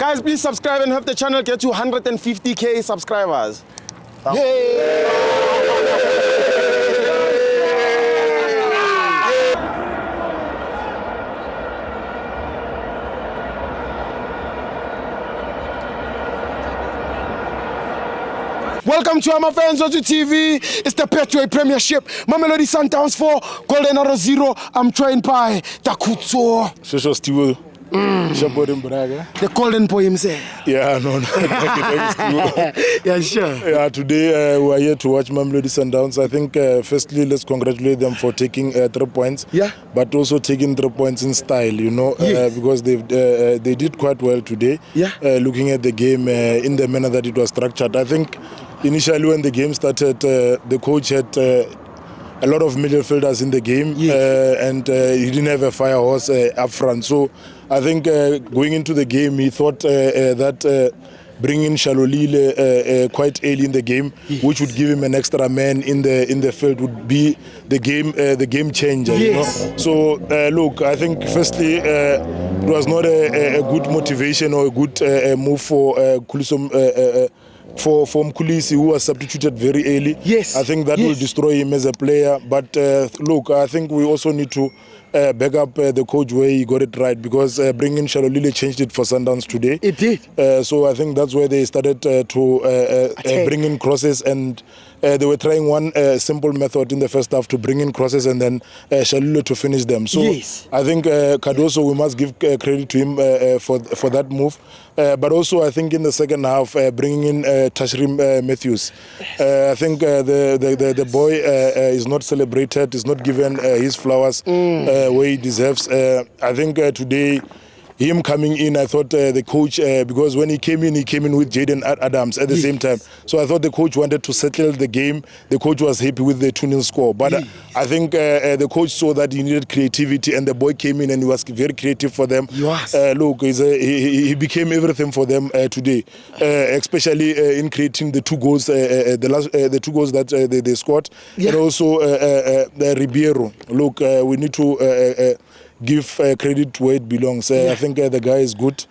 Guys, please subscribe and help the channel get to 150k subscribers. Yay! Welcome to FANS Wethu TV. It's the Petway Premiership. Mamelodi Sundowns 4, Golden Arrow 0. I'm joined by Takutso. The golden boy himself. Yeah, no. Yeah, sure. Yeah, today we are here to watch Mamelodi Sundowns. I think firstly, let's congratulate them for taking 3 points. Yeah. But also taking 3 points in style, you know, because they did quite well today. Yeah. Looking at the game in the manner that it was structured. I think initially when the game started, the coach had a lot of midfielders in the game, and he didn't have a fire horse up front. So I think going into the game, he thought that bringing Shalulile quite early in the game, which would give him an extra man in the field, would be the game changer. You know? So look, I think firstly it was not a good motivation or a good move for Kulisom. For Mkulisi, who was substituted very early. I think that will destroy him as a player. But look, I think we also need to back up the coach where he got it right, because bringing Shalulile changed it for Sundowns today. It did. So I think that's where they started to bring in crosses, and they were trying one simple method in the first half to bring in crosses and then Shalulile to finish them. So I think Cardoso, we must give credit to him for that move. But also I think in the second half, bringing in Tashrim Matthews. I think the boy is not celebrated, is not given his flowers where he deserves. I think today, him coming in, I thought the coach, because when he came in with Jaden Adams at the same time. So I thought the coach wanted to settle the game. The coach was happy with the 2-0 score. But I think the coach saw that he needed creativity, and the boy came in and he was very creative for them. Look, he became everything for them today, especially in creating the 2 goals, the 2 goals that they scored. And also Ribeiro. Look, we need to give credit where it belongs. I think the guy is good.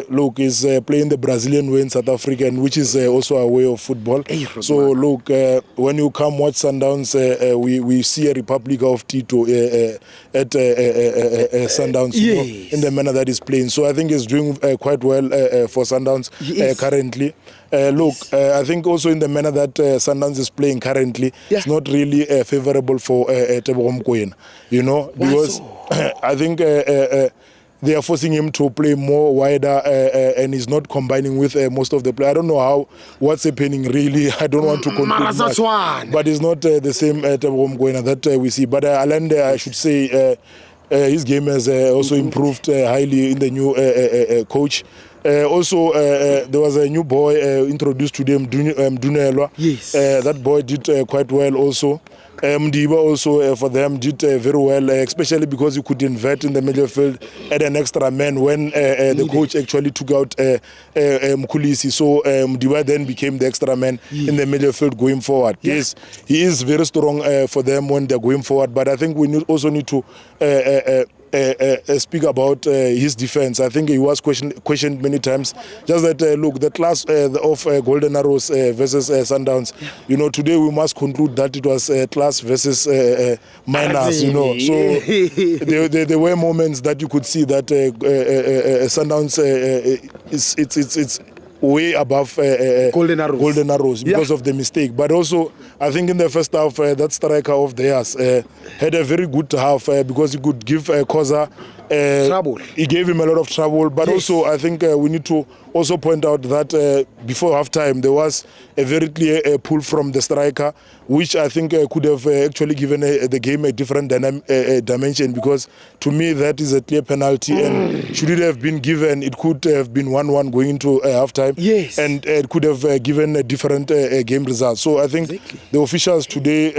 Look, he's playing the Brazilian way in South Africa, which is also a way of football. So look, when you come watch Sundowns, we see a Republic of Tito at Sundowns, you know, in the manner that he's playing. So I think he's doing quite well for Sundowns currently. Look, I think also in the manner that Sundowns is playing currently, it's not really favorable for Tebogo Mokoena, you know, because I think they are forcing him to play more wider, and he's not combining with most of the play. I don't know what's happening really. I don't want to conclude much, but it's not the same Tebogo Mokoena that we see. But Alande, I should say, his game has also improved highly in the new coach. Also, there was a new boy introduced to them, Dunelwa. That boy did quite well also. Mdiba also for them did very well, especially because he could invert in the midfield, add an extra man when the coach actually took out Mkulisi. So Mdiba then became the extra man in the midfield going forward. Yes, he is very strong for them when they're going forward, but I think we also need to speak about his defense. I think he was questioned many times. Just that, look, the class of Golden Arrows versus Sundowns, you know, today we must conclude that it was class versus minus, you know. So there were moments that you could see that Sundowns it's way above Golden Arrows because of the mistake. But also, I think in the first half, that striker of theirs had a very good half because he could give Koza trouble. He gave him a lot of trouble. But also, I think we need to also point out that before halftime, there was a very clear pull from the striker, which I think could have actually given the game a different dimension, because to me that is a clear penalty, and should it have been given, it could have been 1-1 going into halftime, and it could have given a different game result. So I think the officials today,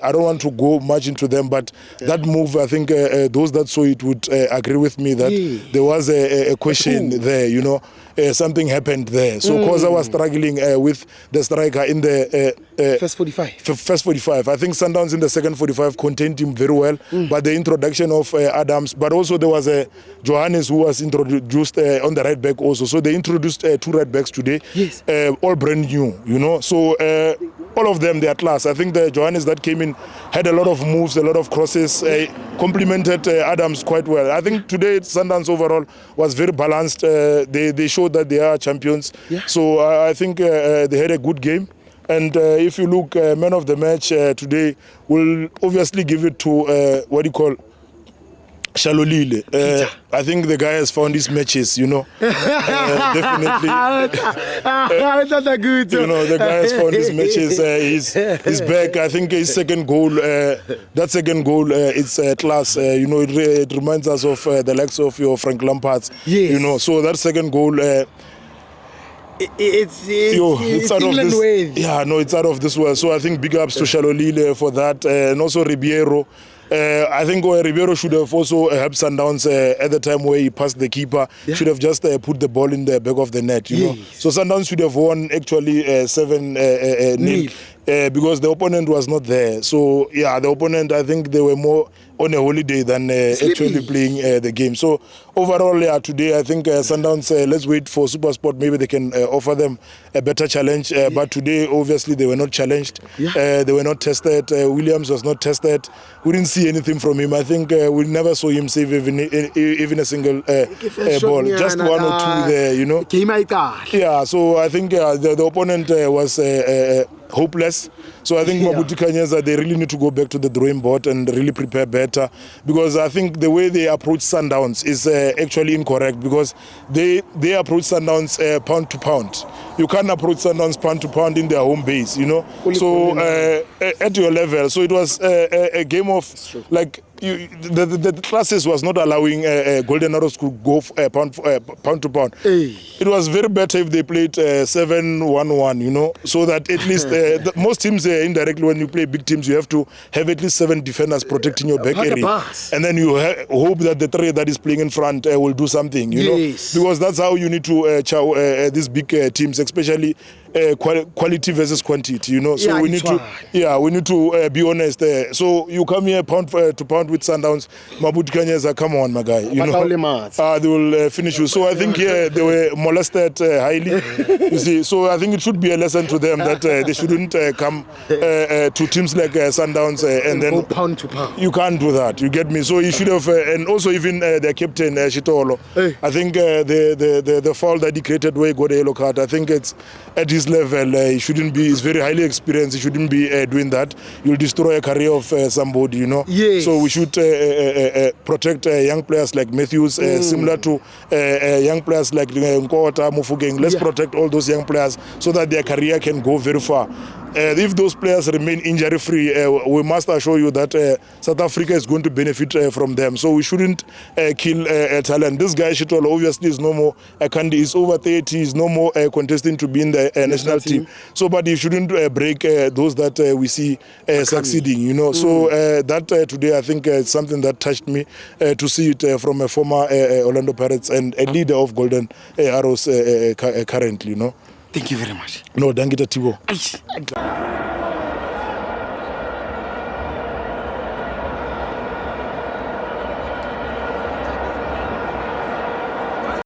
I don't want to go much into them, but that move, I think those that saw it would agree with me that there was a question there, you know. Something happened there. So Khoza was struggling with the striker in the first 45. First 45. I think Sundowns in the second 45 contained him very well. But the introduction of Adams, but also there was Johannes who was introduced on the right back also. So they introduced 2 right backs today. Yes. All brand new, you know. So all of them, they are class. I think the Johannes that came in had a lot of moves, a lot of crosses, complemented Adams quite well. I think today Sundowns overall was very balanced. They showed that they are champions. So I think they had a good game. And if you look, man of the match today, will obviously give it to Shalulile. I think the guy has found his matches, you know. Definitely. Good. You know, the guy has found his matches. He's back. I think his second goal, that second goal, it's class. You know, it reminds us of the likes of your Frank Lampard. Yes. You know, so that second goal... it's out of this way. Yeah, no, it's out of this world. So I think big ups to Shalulile for that, and also Ribeiro. I think Ribeiro should have also helped Sundowns at the time where he passed the keeper. Should have just put the ball in the back of the net, you know. So Sundowns should have won actually 7-0 because the opponent was not there. So yeah, the opponent, I think they were more on a holiday than actually playing the game. So overall, yeah, today I think Sundowns, let's wait for SuperSport. Maybe they can offer them a better challenge. But today, obviously, they were not challenged. They were not tested. Williams was not tested. We didn't see anything from him. I think we never saw him save even a single ball. Just 1 or 2 there, you know. Yeah, so I think the opponent was hopeless. So I think Mabuti Kanyeza, they really need to go back to the drawing board and really prepare better, because I think the way they approach Sundowns is actually incorrect, because they approach Sundowns pound to pound. You can't approach Sundowns pound to pound in their home base, you know. So at your level, so it was a game of like the classes was not allowing Golden Arrows to go pound to pound. It was very better if they played 7-1-1, you know, so that at least most teams indirectly, when you play big teams, you have to have at least 7 defenders protecting your back area, and then you hope that the 3 that is playing in front will do something, you know, because that's how you need to chow these big teams, especially quality versus quantity, you know. So we need to be honest. So you come here pound to pound with Sundowns, Mabuti Kanyeza, come on, my guy, you know, they will finish you. So I think they were molested highly, you see. So I think it should be a lesson to them that they shouldn't come to teams like Sundowns and then go pound to pound. You can't do that, you get me. So he should have, and also even their captain Shitolo, I think the foul that he created where he got a yellow card, I think it's at his level, he shouldn't be. He's very highly experienced. He shouldn't be doing that. You'll destroy a career of somebody, you know. So we should protect young players like Matthews, similar to young players like Nkota, Mufugeng. Let's protect all those young players so that their career can go very far. If those players remain injury-free, we must assure you that South Africa is going to benefit from them. So we shouldn't kill talent. This guy, Shitolo, obviously is no more a candidate. He's over 30. He's no more contesting to be in the national team. So, but he shouldn't break those that we see succeeding, you know. So that today, I think it's something that touched me to see it from a former Orlando Pirates and a leader of Golden Arrows currently, you know. Thank you very much. No, thank you, Tibo.